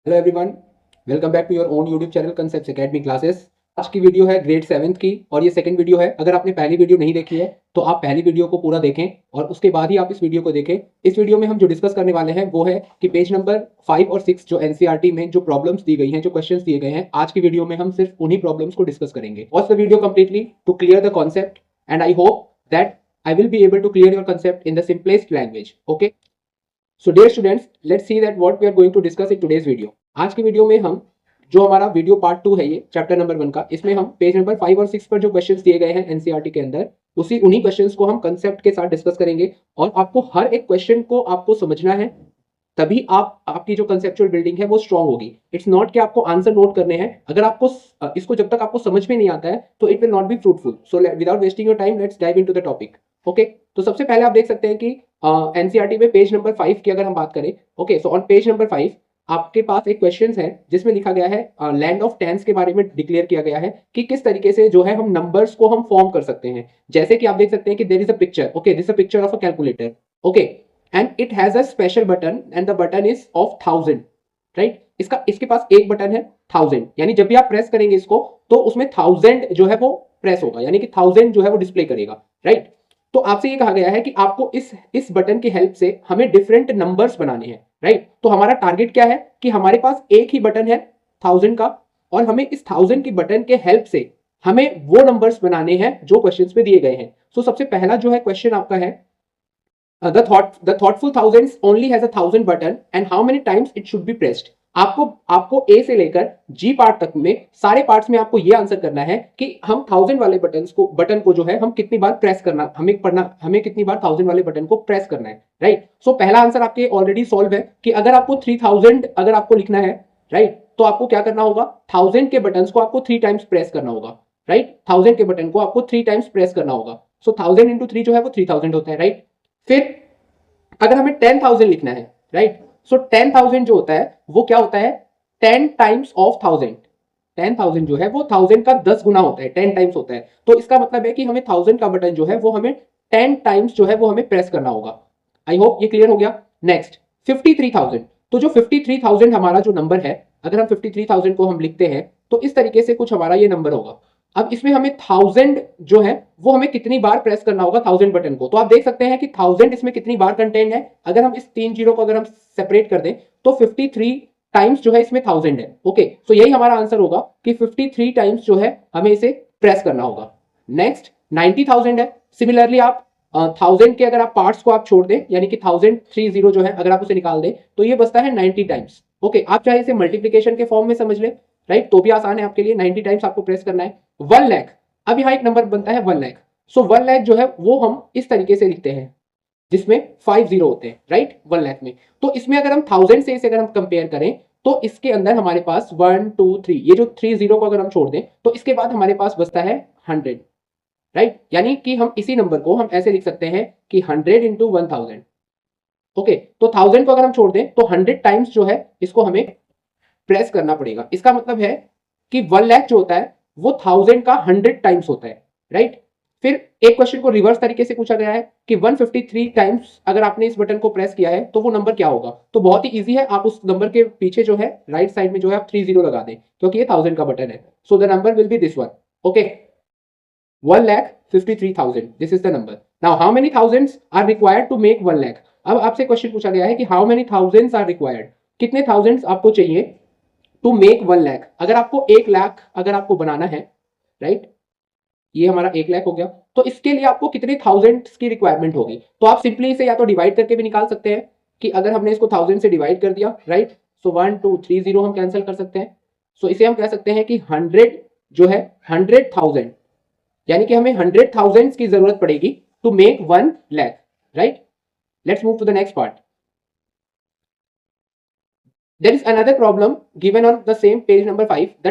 Hello everyone, welcome back to your own YouTube channel Concept Academy classes. आज की video है grade 7th की और ये सेकंड वीडियो है। अगर आपने पहली वीडियो नहीं देखी है तो आप पहली वीडियो को पूरा देखें और उसके बाद ही आप इस वीडियो को देखें। इस वीडियो में हम जो डिस्कस करने वाले हैं वो है कि पेज नंबर 5 और 6 जो एनसीईआरटी में जो प्रॉब्लम्स दी गई हैं, जो क्वेश्चंस दिए गए हैं, आज की वीडियो में हम सिर्फ उन्हीं प्रॉब्लम्स को डिस्कस करेंगे। Watch the video completely to clear the concept and I hope that I will be able to clear your concept in the simplest language. Okay. So dear students, let's see that what we are going to discuss in today's video. आज की video में हम जो हमारा video part 2 है, ये chapter number 1 का, इसमें हम पेज नंबर 5 और 6 पर जो क्वेश्चंस दिए गए हैं एनसीईआरटी के अंदर, उन्हीं क्वेश्चंस को हम कंसेप्ट के साथ डिस्कस करेंगे। और आपको हर एक क्वेश्चन को आपको समझना है, तभी आपकी जो कंसेप्चुअल बिल्डिंग है वो स्ट्रांग होगी। इट्स नॉट कि आपको आंसर नोट करने हैं। अगर आपको इसको जब तक आपको समझ में नहीं आता है तो it will not be fruitful. So without wasting your time, let's dive into the topic. Okay, तो सबसे पहले आप देख सकते हैं कि एनसीईआरटी में पेज नंबर 5 की अगर हम बात करें, okay, so on page number 5 आपके पास एक क्वेश्चन है जिसमें लिखा गया है लैंड ऑफ टेंस के बारे में डिक्लेयर किया गया है कि किस तरीके से जो है हम नंबर्स को हम फॉर्म कर सकते हैं। जैसे कि आप देख सकते हैं कि there is a picture, okay, this is a picture of a calculator, okay, and it has a special button and the button is of 1000, right. इसके पास एक बटन है 1000, यानी जब भी आप प्रेस करेंगे इसको तो उसमें 1000 जो है वो प्रेस होगा, यानी कि 1000 जो है वो डिस्प्ले करेगा, राइट। तो आपसे ये कहा गया है कि आपको इस बटन की हेल्प से हमें डिफरेंट नंबर्स बनाने हैं, राइट। तो हमारा टारगेट क्या है कि हमारे पास एक ही बटन है 1000 का और हमें इस 1000 की बटन के हेल्प से हमें वो नंबर्स बनाने हैं जो क्वेश्चंस में दिए गए हैं। सो सबसे पहला जो है क्वेश्चन आपका है, the thoughtful thousands only has a 1000 button and how many times it should be pressed। आपको ए से लेकर जी पार्ट तक में सारे पार्ट्स में आपको ये आंसर करना है कि हम 1000 वाले बटन को जो है हम कितनी बार प्रेस करना, हमें कितनी बार 1000 वाले बटन को प्रेस करना है, राइट। सो पहला आंसर आपके ऑलरेडी सॉल्व है कि अगर आपको 3000 अगर आपको लिखना है, राइट, तो आपको क्या करना होगा, 1000 के बटन को आपको 3 टाइम्स प्रेस करना होगा, राइट। 1000 के बटन को आपको 3 टाइम्स प्रेस करना होगा। सो 1000 इंटू 3 जो है वो 3000 होता है, राइट। फिर अगर हमें 10,000 लिखना है, राइट, सो 10,000 जो होता है वो क्या होता है, 10 टाइम्स ऑफ 1000। 10,000 जो है वो 1000 का 10 गुना होता है, 10 टाइम्स होता है। तो इसका मतलब है कि हमें 1000 का बटन जो है वो हमें 10 टाइम्स जो है वो हमें प्रेस करना होगा। आई होप ये क्लियर हो गया। नेक्स्ट 53,000। तो जो 53,000 हमारा जो नंबर है, अगर हम 53,000 को हम लिखते हैं तो इस तरीके से कुछ हमारा ये नंबर होगा। अब इसमें हमें 1000 जो है वो हमें कितनी बार प्रेस करना होगा 1000 बटन को, तो आप देख सकते हैं कि 1000 इसमें कितनी बार कंटेंट है। अगर हम इस 3 जीरो को अगर हम सेपरेट कर दें तो 53 टाइम्स जो है इसमें 1000 है, ओके। तो यही हमारा आंसर होगा कि 53 टाइम्स जो है हमें इसे प्रेस करना होगा। नेक्स्ट 90,000 है। सिमिलरली आप 1000 के अगर आप पार्ट्स को आप छोड़ दें, यानी कि 1030 जो है अगर आप उसे निकाल दें तो ये बचता है 90 टाइम्स, ओके। आप चाहे इसे मल्टीप्लीकेशन के फॉर्म में समझ लें, राइट, तो भी आसान है आपके लिए। 90 टाइम्स आपको प्रेस करना है। 1 लाख, अब यहाँ एक नंबर बनता है 1 लाख। सो 1 लाख जो है वो हम इस तरीके से लिखते हैं जिसमें 5 जीरो होते हैं, राइट, 1 लाख में। तो इसमें अगर हम 1000 से इसे अगर हम कंपेयर करें तो इसके अंदर हमारे पास 1 2 3, ये जो 3 जीरो को अगर हम छोड़ दें तो इसके बाद हमारे पास बचता है 100, राइट। यानी कि हम इसी नंबर को हम ऐसे लिख सकते हैं कि 100 इंटू 1000, ओके। तो 1000 को अगर हम छोड़ दें तो 100 टाइम्स जो है इसको हमें प्रेस करना पड़ेगा। इसका मतलब है कि 1 लाख जो होता है वो 1000 का 100 टाइम्स होता है, राइट। फिर एक क्वेश्चन को रिवर्स तरीके से पूछा गया है कि 153 टाइम्स अगर आपने इस बटन को प्रेस किया है तो वो नंबर क्या होगा। तो बहुत ही इजी है, आप उस नंबर के पीछे जो है राइट साइड में जो है आप 3 जीरो लगा दें क्योंकि ये 1000 का बटन है। So the number will be this one, okay, 1,53,000, this is the number. Now how many thousands are required to make 1 lakh. अब आपसे क्वेश्चन पूछा गया है कि how many thousands are required, कितने थाउजेंड्स आपको चाहिए टू मेक 1 लाख। अगर आपको 1 लाख अगर आपको बनाना है, राइट, ये हमारा 1 लाख हो गया, तो इसके लिए आपको कितने थाउजेंड्स की रिक्वायरमेंट होगी। तो आप सिंपली इसे या तो डिवाइड करके भी निकाल सकते हैं कि अगर हमने इसको 1000 से डिवाइड कर दिया, राइट, सो 1 2 3 जीरो हम कैंसिल कर सकते हैं। सो इसे हम कह सकते हैं कि 100 जो है 100,000, यानी कि हमें 100,000 की जरूरत पड़ेगी to make 1 lakh, right. Let's move to the next part. There is another problem given on the same page number 5, the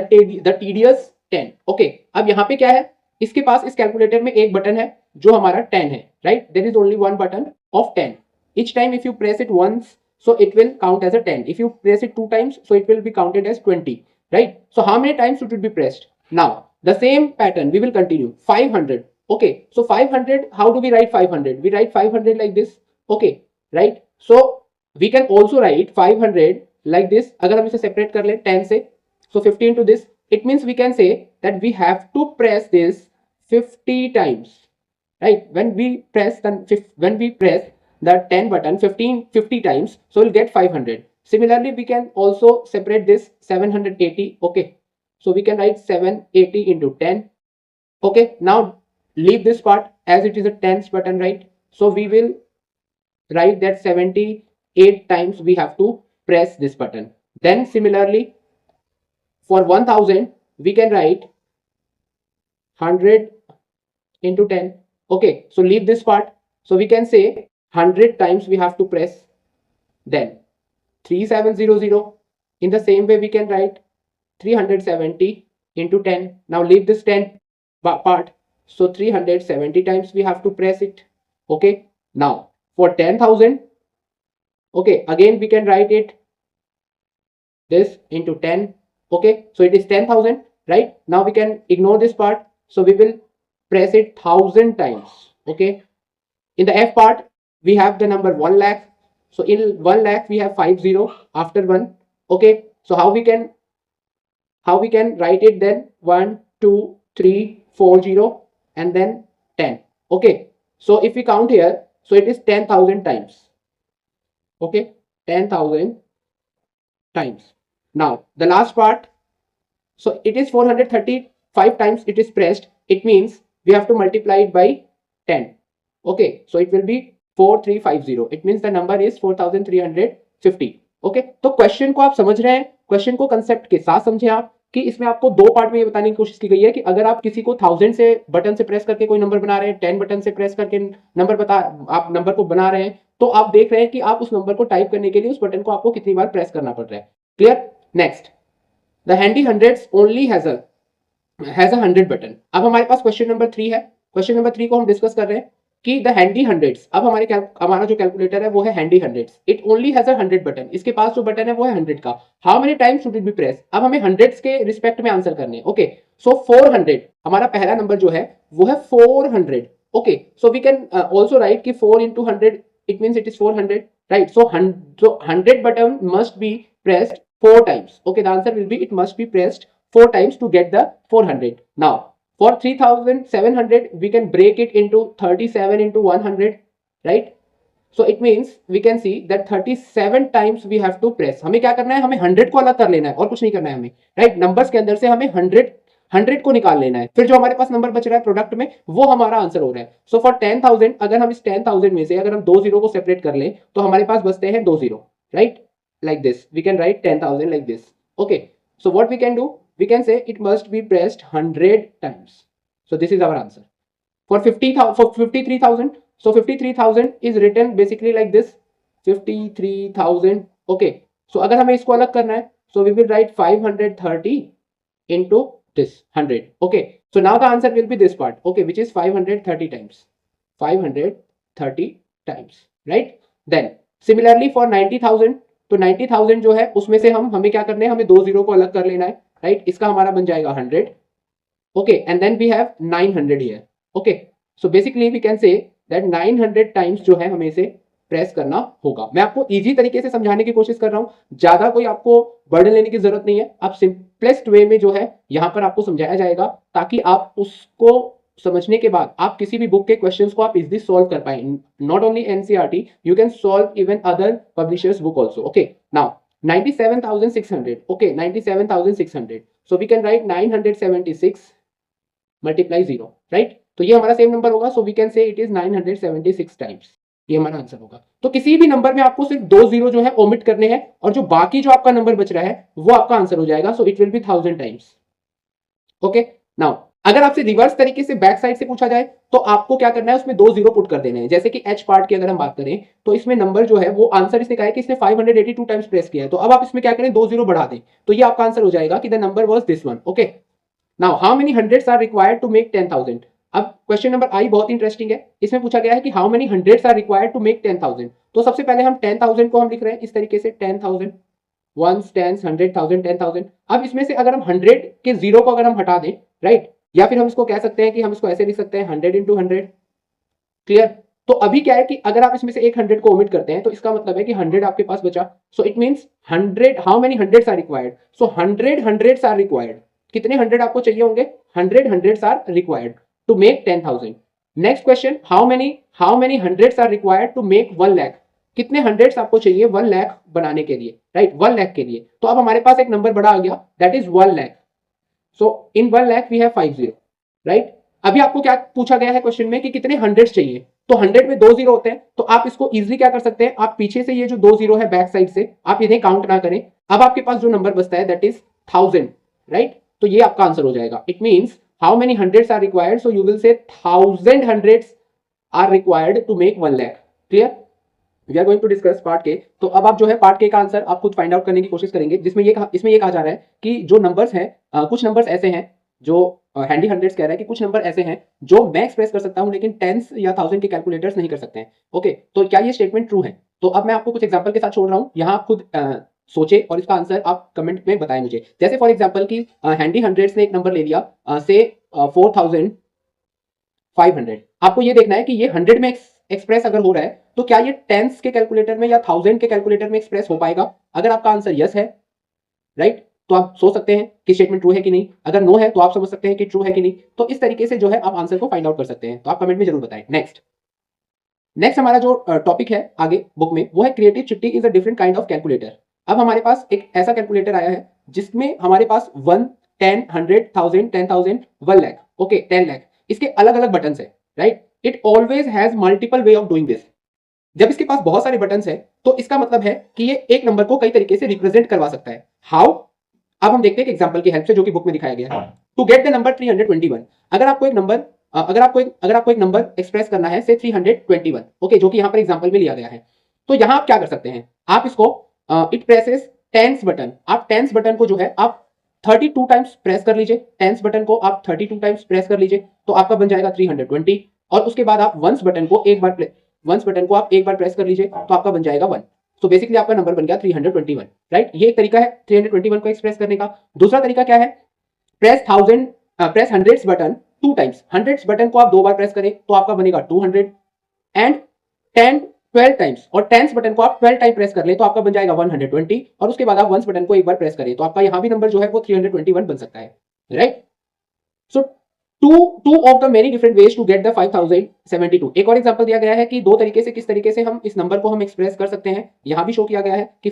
tedious 10, okay। अब यहाँ पे क्या है, इसके पास इस कैलकुलेटर में एक बटन है जो हमारा 10 है, right, there is only one button of 10। each time if you press it once so it will count as a 10, if you press it 2 times so it will be counted as 20, right। so how many times should it be pressed? Now the same pattern we will continue। 500, okay, so 500, how do we write 500? We write 500 like this, okay, right। so we can also write 500 like this, अगर हम इसे separate कर लें 10 से, सो 50 into this, it means we can say that we have to press this 50 times, right? When we press the 10 button 50 times, so we'll get 500. Similarly, we can also separate this 780. Okay, so we can write 780 into 10. Okay, now leave this part as it is a tens button, right? So we will write that 78 times we have to press this button. Then similarly, for 1000 we can write 100 into 10. Okay, so leave this part, so we can say 100 times we have to press. Then 3700, in the same way we can write 370 into 10. Now leave this 10 part, so 370 times we have to press it. Okay, now for 10,000, okay, again we can write it this into 10. Okay, so it is 10,000, right? Now we can ignore this part, so we will press it 1000 times. Okay, in the F part we have the number 1 lakh, so in 1 lakh we have 50 after 1. Okay, so how we can write it then? 1 2 3 4 0 and then 10. Okay, so if we count here, so it is 10,000 times. Okay, 10,000 times. Now the last part, so it is 435 times it is pressed. It means we have to multiply it by 10. Okay, so it will be 4350. It means the number is 4350. Okay, तो question को आप समझ रहे हैं, question को concept के साथ समझे आप कि इसमें आपको दो पार्ट में ये बताने की कोशिश की गई है कि अगर आप किसी को 1000 से बटन से प्रेस करके कोई नंबर बना रहे हैं, 10 बटन से प्रेस करके आप नंबर को बना रहे हैं, तो आप देख रहे हैं कि आप उस नंबर को टाइप करने के लिए उस बटन को आपको कितनी बार प्रेस करना पड़ रहा है. Clear? Next, the handy hundreds only has a 100 button. अब हमारे पास क्वेश्चन नंबर 3 है. क्वेश्चन नंबर 3 को हम डिस्कस कर रहे हैं कि द हैंडी हंड्रेड्स, अब हमारा जो कैलकुलेटर है वो है handy hundreds. It only has a 100 button. इसके पास जो बटन है वो है 100 का. How many times should it be press? अब हमें हंड्रेड्स के रिस्पेक्ट में आंसर करने हैं. ओके, सो 400, हमारा पहला नंबर जो है वो है 400. Okay, so we can also write कि 4 into 100, it means it is 400, right? So 100 button must be pressed 4 times. Okay, the answer will be it must be pressed 4 times to get the 400. Now for 3700 we can break it into 37 into 100, right? So it means we can see that 37 times we have to press. हमें क्या करना है? हमें 100 को अलग कर लेना है और कुछ नहीं करना है हमें, राइट? नंबर्स के अंदर से हमें 100 को निकाल लेना है. फिर जो हमारे पास नंबर बच रहा है प्रोडक्ट में वो हमारा आंसर हो रहा है. सो फॉर 10,000, अगर हम इस 10,000 में से अगर हम 2 जीरो को सेपरेट कर लें तो हमारे पास बचते हैं 2 zero, right? Like this, we can write 10,000 like this. Okay, so what we can do? We can say it must be pressed 100 times. So this is our answer. For 53,000, so 53,000 is written basically like this, 53,000. Okay, so अगर हमें इसको अलग करना है, so we will write 530 into this 100. Okay, so now the answer will be this part, okay, which is 530 times. 530 times, right? Then similarly for 90,000, तो 90,000 जो है उसमें से हमें क्या करना है? हमें 2 जीरो को अलग कर लेना है, राइट? इसका हमारा बन जाएगा 100. Okay, and then we have 900 here. Okay, so basically we can say that 900 times जो है हमें इसे प्रेस करना होगा. मैं आपको इजी तरीके से समझाने की कोशिश कर रहा हूं, ज्यादा कोई आपको बर्डन लेने की जरूरत नहीं है. आप सिंपलेस्ट वे में जो है यहां पर आपको समझाया जाएगा ताकि आप उसको समझने के बाद आप किसी भी बुक के क्वेश्चंस को आप इजीली सॉल्व कर पाए. Not only NCERT, you can solve even other publishers book also. Okay, now 97,600. Okay, 97,600, so we can write 976 multiply 0, right? तो ये हमारा सेम नंबर होगा. So we can say it is 976 times. ये हमारा answer होगा. तो किसी भी नंबर में आपको सिर्फ 2 जीरो जो है ओमिट करने हैं और जो बाकी जो आपका नंबर बच रहा है वो आपका आंसर हो जाएगा. So it will be 1000 times. Okay, now अगर आपसे रिवर्स तरीके से बैक साइड से पूछा जाए तो आपको क्या करना है? उसमें 2 जीरो पुट कर देने हैं. जैसे कि एच पार्ट की अगर हम बात करें तो इसमें नंबर जो है वो आंसर इसने कहा है कि इसने 582 टाइम्स प्रेस किया है. तो अब आप इसमें क्या करें? 2 जीरो बढ़ा दें तो ये आपका आंसर हो जाएगा कि the number was this one. Okay, now how many hundreds are required to make 10,000? अब क्वेश्चन नंबर आई बहुत इंटरेस्टिंग है. इसमें पूछा गया है कि how many hundreds are required to make 10,000. तो सबसे पहले हम 10,000 को हम लिख रहे हैं इस तरीके से, 10,000 वंस, टेंस, 100,000, 10,000. अब इसमें से अगर हम 100 के जीरो को अगर हम हटा दें, राइट, या फिर हम इसको कह सकते हैं कि हम इसको ऐसे लिख सकते हैं 100 into 100. क्लियर? तो अभी क्या है कि अगर आप इसमें से एक 100 को ओमिट करते हैं तो इसका मतलब है कि 100 आपके पास बचा। So it means 100, how many hundreds are required? So 100 hundreds are required. कितने 100 आपको चाहिए होंगे? 100 hundreds are required to make 10,000। Next question, how many hundreds are required to make 1 lakh? कितने हंड्रेड्स आपको चाहिए 1 लाख बनाने के लिए, राइट? 1 लाख के लिए। तो अब हमारे पास एक नंबर बड़ा आ गया, that is 1 lakh. So in 1 lakh we have 50, right? अभी आपको क्या पूछा गया है क्वेश्चन में कि कितने हंड्रेड्स चाहिए? तो 100 में 2 जीरो होते हैं, तो आप इसको इजीली क्या कर सकते हैं, आप पीछे से ये जो 2 जीरो है बैक साइड से आप इन्हें काउंट ना करें। अब आपके पास जो नंबर बचता है दैट इज 1000, राइट? तो ये आपका आंसर हो जाएगा। It means how many hundreds are required? So you will say 1000 hundreds are required to make 1 lakh. Clear? We are going to discuss part k. तो अब आप जो है पार्ट के का आंसर आप खुद फाइंड आउट करने की कोशिश करेंगे, जिसमें इसमें ये कहा जा रहा है कि जो नंबर्स हैं, कुछ नंबर्स ऐसे हैं जो हैंडी हंड्रेड्स कह रहा है कि कुछ नंबर ऐसे हैं जो मैं एक्सप्रेस कर सकता हूं लेकिन टेंस या थाउजेंड के कैलकुलेटर्स नहीं कर सकते हैं। ओके, तो क्या ये स्टेटमेंट ट्रू है? तो अब मैं आपको कुछ एग्जांपल के साथ छोड़ रहा हूं, यहां आप खुद सोचे और इसका आंसर आप कमेंट में बताएं मुझे। जैसे फॉर एग्जांपल की हैंडी हंड्रेड्स ने एक नंबर ले लिया से 4500। आपको ये देखना है कि ये 100 में एक्सप्रेस अगर हो रहा है तो क्या ये टेंस के कैलकुलेटर में या थाउजेंड के कैलकुलेटर में एक्सप्रेस हो पाएगा? अगर आपका आंसर यस है, राइट, तो आप सोच सकते हैं कि स्टेटमेंट ट्रू है कि नहीं। अगर नो है तो आप समझ सकते हैं कि ट्रू है कि नहीं। तो इस तरीके से जो है आप आंसर को फाइंड आउट कर सकते हैं। तो आप कमेंट में जरूर बताएं। नेक्स्ट हमारा जो टॉपिक है आगे बुक में वो है क्रिएटिव चिट्ठी is a different kind of calculator. अब हमारे पास एक ऐसा कैलकुलेटर आया है जिसमें हमारे पास 1, 10, 100, 1000, 10,000, 1 लाख, ओके 10 लाख, इसके अलग अलग बटन है, right? It always has multiple way of doing this. जब इसके पास बहुत सारे बटन है तो इसका मतलब है कि ये एक नंबर को कई तरीके से रिप्रेजेंट करवा सकता है। हाउ? अब हम देखते हैं एग्जांपल की हेल्प से जो कि बुक में दिखाया गया है। टू गेट द नंबर 321, अगर आपको एक नंबर एक्सप्रेस करना है से 321, ओके, जो कि यहां पर एग्जांपल में लिया गया है, तो यहां आप क्या कर सकते हैं, आप इसको इट प्रेसेस टेंस बटन, आप टेंस बटन को जो है आप 32 टाइम्स प्रेस कर लीजिए। टेंस बटन को आप 32 टाइम्स प्रेस कर लीजिए तो आपका बन जाएगा 320। और उसके बाद आप वंस बटन को एक बार प्रेस कर लीजिए तो आपका बन जाएगा 1। तो बेसिकली आपका नंबर बन गया 321, राइट? ये एक तरीका है 321 को एक्सप्रेस करने का। दूसरा तरीका क्या है? Press hundreds button 2 times. Hundreds button को आप 2 बार प्रेस करें तो आपका बनेगा 200 एंड 10 12 टाइम्स, और टेंस बटन को आप 12 टाइम प्रेस कर ले तो आपका बन जाएगा 120। और उसके बाद आप वंस बटन को एक बार प्रेस करें तो आपका यहां भी नंबर जो है वो 321 बन सकता है, right? So two of the many different ways to get the 5072। एक और एग्जांपल दिया गया है कि दो तरीके से किस तरीके से हम इस नंबर को हम एक्सप्रेस कर सकते हैं। यहां भी शो किया गया है कि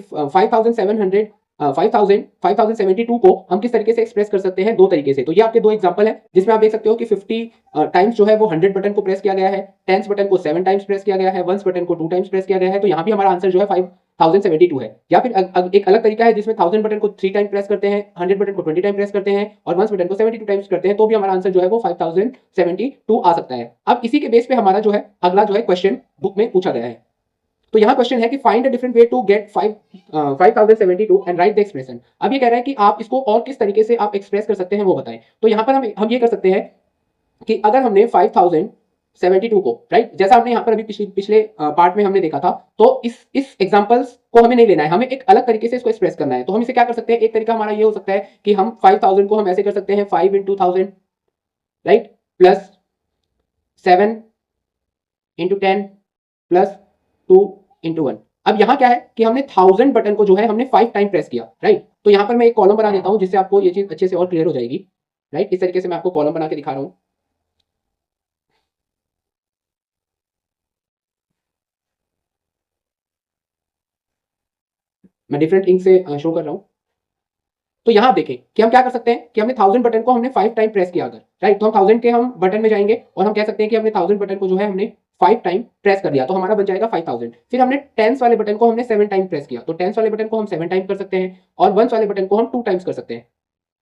5072 को हम किस तरीके से एक्सप्रेस कर सकते हैं, दो तरीके से। तो ये आपके दो एग्जांपल है जिसमें आप देख सकते हो कि 50 टाइम्स जो है वो 100 बटन को प्रेस किया गया है, टेंस बटन को 7 टाइम्स प्रेस किया गया है, वंस बटन को 2 टाइम्स प्रेस किया गया है। तो यहाँ भी हमारा आंसर जो है 5072 है। या फिर एक अलग तरीका है जिसमें 1000 बटन को 3 टाइम प्रेस करते हैं, 100 बटन को 20 टाइम प्रेस करते हैं और वंस बटन को 72 टाइम्स करते हैं, तो भी हमारा आंसर जो है वो 5072 आ सकता है। अब इसी के बेस पे हमारा जो है अगला जो है क्वेश्चन बुक में पूछा गया है। तो यहाँ क्वेश्चन है कि find a different way to get 5072 and write the expression. अब ये कह रहा है कि आप इसको और किस तरीके से आप एक्सप्रेस कर सकते हैं वो बताएं। तो यहाँ पर हम ये कर सकते हैं कि अगर हमने 5072 को, राइट, जैसा हमने यहाँ पर अभी पिछले पार्ट में हमने देखा था, तो इस एग्जांपल्स को हमें नहीं लेना है, हमें एक अलग तरीके से इसको एक्सप्रेस करना है। तो हम इसे क्या कर सकते हैं, एक तरीका हमारा ये हो सकता है कि हम 5000 को हम ऐसे कर सकते हैं 5 into 1000, right, plus 7 into 10 plus 2 into 1। अब यहाँ क्या है कि हमने 1000 बटन को जो है हमने 5 टाइम प्रेस किया, राइट? तो यहाँ पर मैं एक कॉलम बना देता हूँ जिससे आपको ये चीज अच्छे से और क्लियर हो जाएगी, राइट? इस तरीके से मैं आपको कॉलम बना के दिखा रहा हूँ। मैं डिफरेंट इंक से शो कर रहा हूँ। तो यहाँ आप देखें कि हम क्या कर सकते हैं कि हमने 1000 बटन को हमने 5 टाइम प्रेस किया अगर, राइट, तो हम 1000 के हम बटन में जाएंगे और हम कह सकते हैं कि हमने 1000 बटन को जो है हमने 5 टाइम प्रेस कर दिया, तो हमारा बन जाएगा 5000। फिर हमने टेंस वाले बटन को हमने 7 टाइम प्रेस किया, तो टेंस वाले बटन को हम 7 टाइम कर सकते हैं और वंस वाले बटन को हम 2 टाइम्स कर सकते हैं,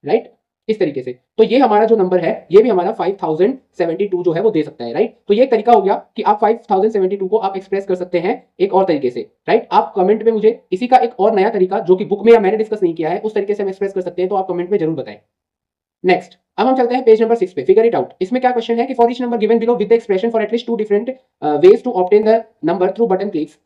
राइट, इस तरीके से। तो ये हमारा जो नंबर है ये भी हमारा 5072 जो है वो दे सकता है, राइट? तो ये एक तरीका हो गया कि आप 5072 को आप एक्सप्रेस कर सकते हैं एक और तरीके से, राइट? आप कमेंट में मुझे इसी का एक और नया तरीका जो कि बुक में या मैंने डिस्कस नहीं किया है उस तरीके से हम एक्सप्रेस कर सकते हैं, तो आप कमेंट में जरूर बताएं। नेक्स्ट, अब हम चलते हैं पेज नंबर 6 पे, फिगर इट आउट। इसमें क्या क्वेश्चन है कि for each number given below with the expression for at least 2 different ways to obtain the number through button clicks,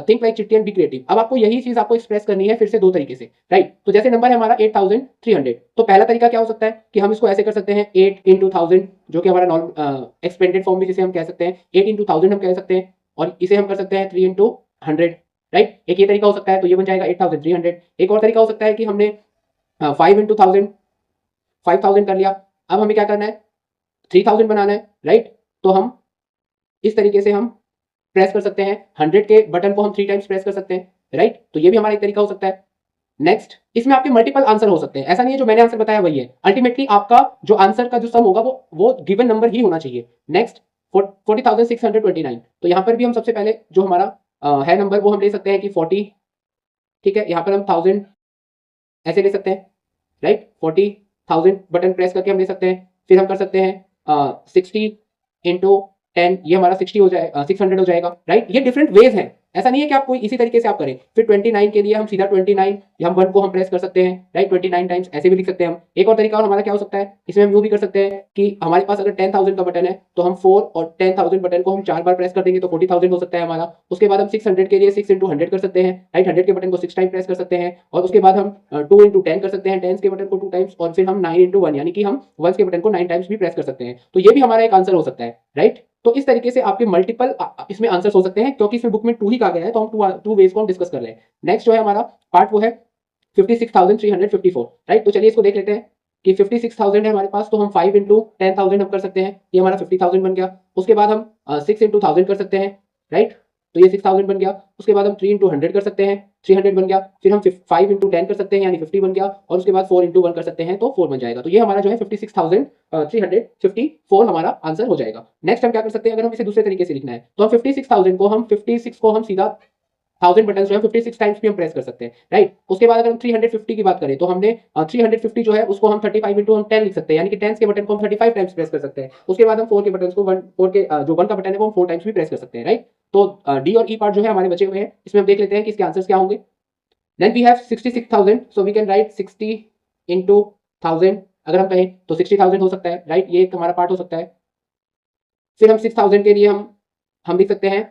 think like Chitti and be creative. अब आपको यही चीज आपको एक्सप्रेस करनी है फिर से दो तरीके से, राइट? तो जैसे नंबर है हमारा 8300, तो पहला तरीका क्या हो सकता है कि हम इसको ऐसे कर सकते हैं 8 into 1000, जो कि हमारा नॉर्मल एक्सपेंडेड फॉर्म भी जिसे हम कह सकते हैं 8 into 1000 हम कह सकते हैं, और इसे हम कर सकते हैं 3 इंटू 100, राइट। एक ये तरीका हो सकता है, तो ये बन जाएगा 8300। एक और तरीका हो सकता है कि हमने 5 इंटू 1000 5000 कर लिया। अब हमें क्या करना है, 3000 बनाना है, राइट। तो हम इस तरीके से हम प्रेस कर सकते हैं 100 के बटन को हम 3 टाइम्स प्रेस कर सकते हैं, राइट। तो ये भी हमारा एक तरीका हो सकता है। नेक्स्ट, इसमें आपके मल्टीपल आंसर हो सकते हैं, ऐसा नहीं है जो मैंने आंसर बताया वही है। अल्टीमेटली आपका जो आंसर का जो सम होगा वो गिवन नंबर ही होना चाहिए। नेक्स्ट, 40,629। तो यहाँ पर भी हम सबसे पहले जो हमारा है नंबर वो हम ले सकते हैं कि 40, ठीक है। यहाँ पर हम 1000 ऐसे ले सकते हैं, राइट। 40,000 बटन प्रेस करके हम ले सकते हैं। फिर हम कर सकते हैं 60 इंटू 10, ये हमारा 60 हो जाएगा, 600 हो जाएगा, राइट। ये डिफरेंट वेज हैं, ऐसा नहीं है कि आप कोई इसी तरीके से आप करें। फिर 29 के लिए हम सीधा 29, हम 1 को हम प्रेस कर सकते हैं, राइट। 29 टाइम्स ऐसे भी लिख सकते हैं हम। एक और तरीका और हमारा क्या हो सकता है, इसमें हम यूं भी कर सकते हैं कि हमारे पास अगर 10,000 का बटन है तो हम 4 और 10,000 बटन को हम 4 बार प्रेस कर देंगे तो 40,000 हो सकता है हमारा। उसके बाद हम 600 के लिए 6 इंटू 100 कर सकते हैं, राइट। 100 के बटन को 6 टाइम प्रेस कर सकते हैं। और उसके बाद हम 2 इंटू 10 कर सकते हैं, 10 के बटन को 2 टाइम्स। और फिर हम 9 इंटू 1 यानी कि हम 1 के बटन को 9 टाइम्स भी प्रेस कर सकते हैं। तो ये भी हमारा एक आंसर हो सकता है, राइट। तो इस तरीके से आपके मल्टीपल इसमें आंसर्स हो सकते हैं, क्योंकि इसमें बुक में 2 ही कहा गया है, तो हम 2 वेज को हम डिस्कस कर रहे हैं। नेक्स्ट जो है हमारा पार्ट वो है 56,354, राइट। तो चलिए इसको देख लेते हैं कि 56,000 है हमारे पास, तो हम 5 इंटू 10,000 हम कर सकते हैं, ये हमारा 50,000 बन गया। उसके बाद हम 6 इंटू 1000 कर सकते हैं, राइट। तो ये 6000 बन गया। उसके बाद हम 3 इंटू 100 कर सकते हैं, 300 बन गया। फिर हम 5 इंटू 10 कर सकते हैं, यानी 50 बन गया। और उसके बाद 4 इंटू 1 कर सकते हैं, तो 4 बन जाएगा। तो ये हमारा जो है 56,354 हमारा आंसर हो जाएगा। नेक्स्ट हम क्या कर सकते हैं, अगर हम इसे दूसरे तरीके से लिखना है तो हम 56,000 को हम 56 को हम सीधा 1000 बटन जो है 56 टाइम्स भी हम प्रेस कर सकते हैं, राइट। उसके बाद अगर हम 350 की बात करें तो हमने 350 जो है उसको हम 35 इंटू हम 10 लिख सकते हैं, यानी कि 10 के बटन को हम 35 टाइम्स प्रेस कर सकते हैं। उसके बाद हम 4 के बटन को 4 के जो 1 का बटन है वो हम 4 टाइम्स भी प्रेस कर सकते हैं, राइट। तो डी और ई पार्ट जो है हमारे बचे हुए हैं, इसमें हम देख लेते हैं कि इसके आंसर्स क्या होंगे। Then we have 66,000, so we can write 60 into 1000। अगर हम कहें तो 60,000 हो सकता है, राइट। ये एक हमारा पार्ट हो सकता है। फिर हम 6000 के लिए हम लिख सकते हैं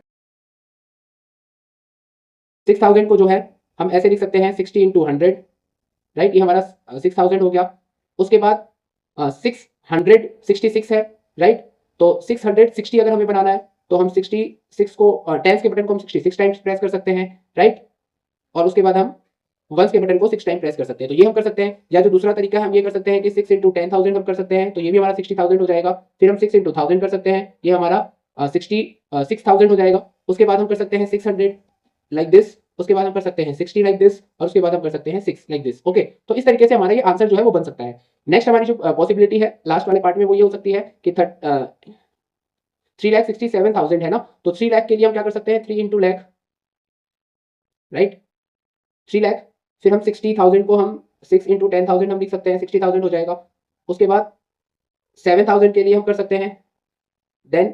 6000 को जो है हम ऐसे लिख सकते हैं 60 इंटू 100, राइट। ये हमारा 6000 हो गया। उसके बाद 666 है, राइट। तो 660 अगर हमें बनाना है तो हम 66 को 10 के बटन को हम 66 टाइम्स प्रेस कर सकते हैं, राइट। और उसके बाद हम 1 के बटन को 6 टाइम प्रेस कर सकते हैं, तो ये हम कर सकते हैं। या जो दूसरा तरीका है हम ये कर सकते हैं कि 6 इंटू 10,000 हम कर सकते हैं, तो ये भी हमारा 60,000 हो जाएगा। फिर हम 6 इंटू 1000 कर सकते हैं, ये हमारा 6,000 हो जाएगा। उसके बाद हम कर सकते हैं 600 लाइक दिस। उसके बाद हम कर सकते हैं 60 लाइक दिस। और उसके बाद हम कर सकते हैं 6 लाइक दिस। ओके, तो इस तरीके से हमारा ये आंसर जो है वो बन सकता है। नेक्स्ट हमारी जो पॉसिबिलिटी है लास्ट वाले पार्ट में वो ये हो सकती है कि 3,67,000 है ना, तो 3 लाख के लिए हम क्या कर सकते हैं, 3 इंटू लैख, राइट। 3 लाख। फिर हम 60,000 को हम 6 इंटू 10,000 हम लिख सकते हैं, 60,000 हो जाएगा। उसके बाद 7,000 के लिए हम कर सकते हैं, देन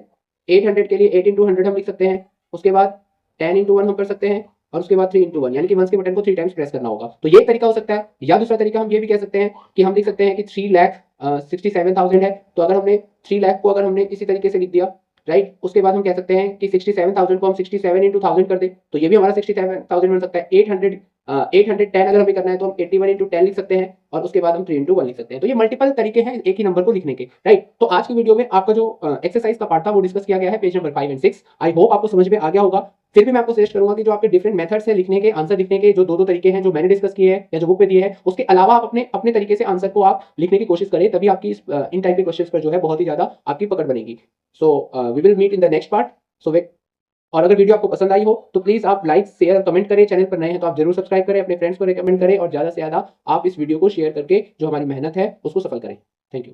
800 के लिए 8 इंटू 100 हम लिख सकते हैं। उसके बाद 10 इंटू 1 हम कर सकते हैं। और उसके बाद 3 इंटू 1, यानी कि 1 के बटन को 3 टाइम्स प्रेस करना होगा। तो ये तरीका हो सकता है। या दूसरा तरीका हम ये भी कह सकते हैं कि हम लिख सकते हैं कि 3,67,000 है, तो अगर हमने 3 लाख को अगर हमने इसी तरीके से लिख दिया, राइट। उसके बाद हम कह सकते हैं कि 67,000 को हम 67 इंटू 1000 कर दें, तो ये भी हमारा 67,000 बन सकता है। 810 अगर हमें करना है तो हम 81 इंटू 10 लिख सकते हैं। और उसके बाद हम 3 इंटू 1 लिख सकते हैं। तो ये मल्टीपल तरीके हैं एक ही नंबर को लिखने के, राइट। तो आज की वीडियो में आपका जो एक्सरसाइज का पार्ट था वो डिस्कस किया गया है, page number 5 and 6। I hope आपको समझ में आ गया होगा। फिर भी मैं आपको सजेस्ट करूंगा कि जो आपके डिफरेंट मेथड्स हैं लिखने के, आंसर लिखने के, जो दो तरीके हैं जो मैंने डिस्कस किए हैं या जो बुक पे दिए हैं, उसके अलावा आप अपने अपने तरीके से आंसर को आप लिखने की कोशिश करें, तभी आपकी इन टाइप के क्वेश्चंस पर जो है बहुत ही ज्यादा आपकी पकड़ बनेगी। So we will meet in the next part. So और अगर वीडियो आपको पसंद आई हो तो प्लीज आप लाइक शेयर और कमेंट करें। चैनल पर नए हैं तो आप जरूर सब्सक्राइब करें, अपने फ्रेंड्स को रेकमेंड करें और ज्यादा से ज्यादा आप इस वीडियो को शेयर करके जो हमारी मेहनत है उसको सफल करें। Thank you.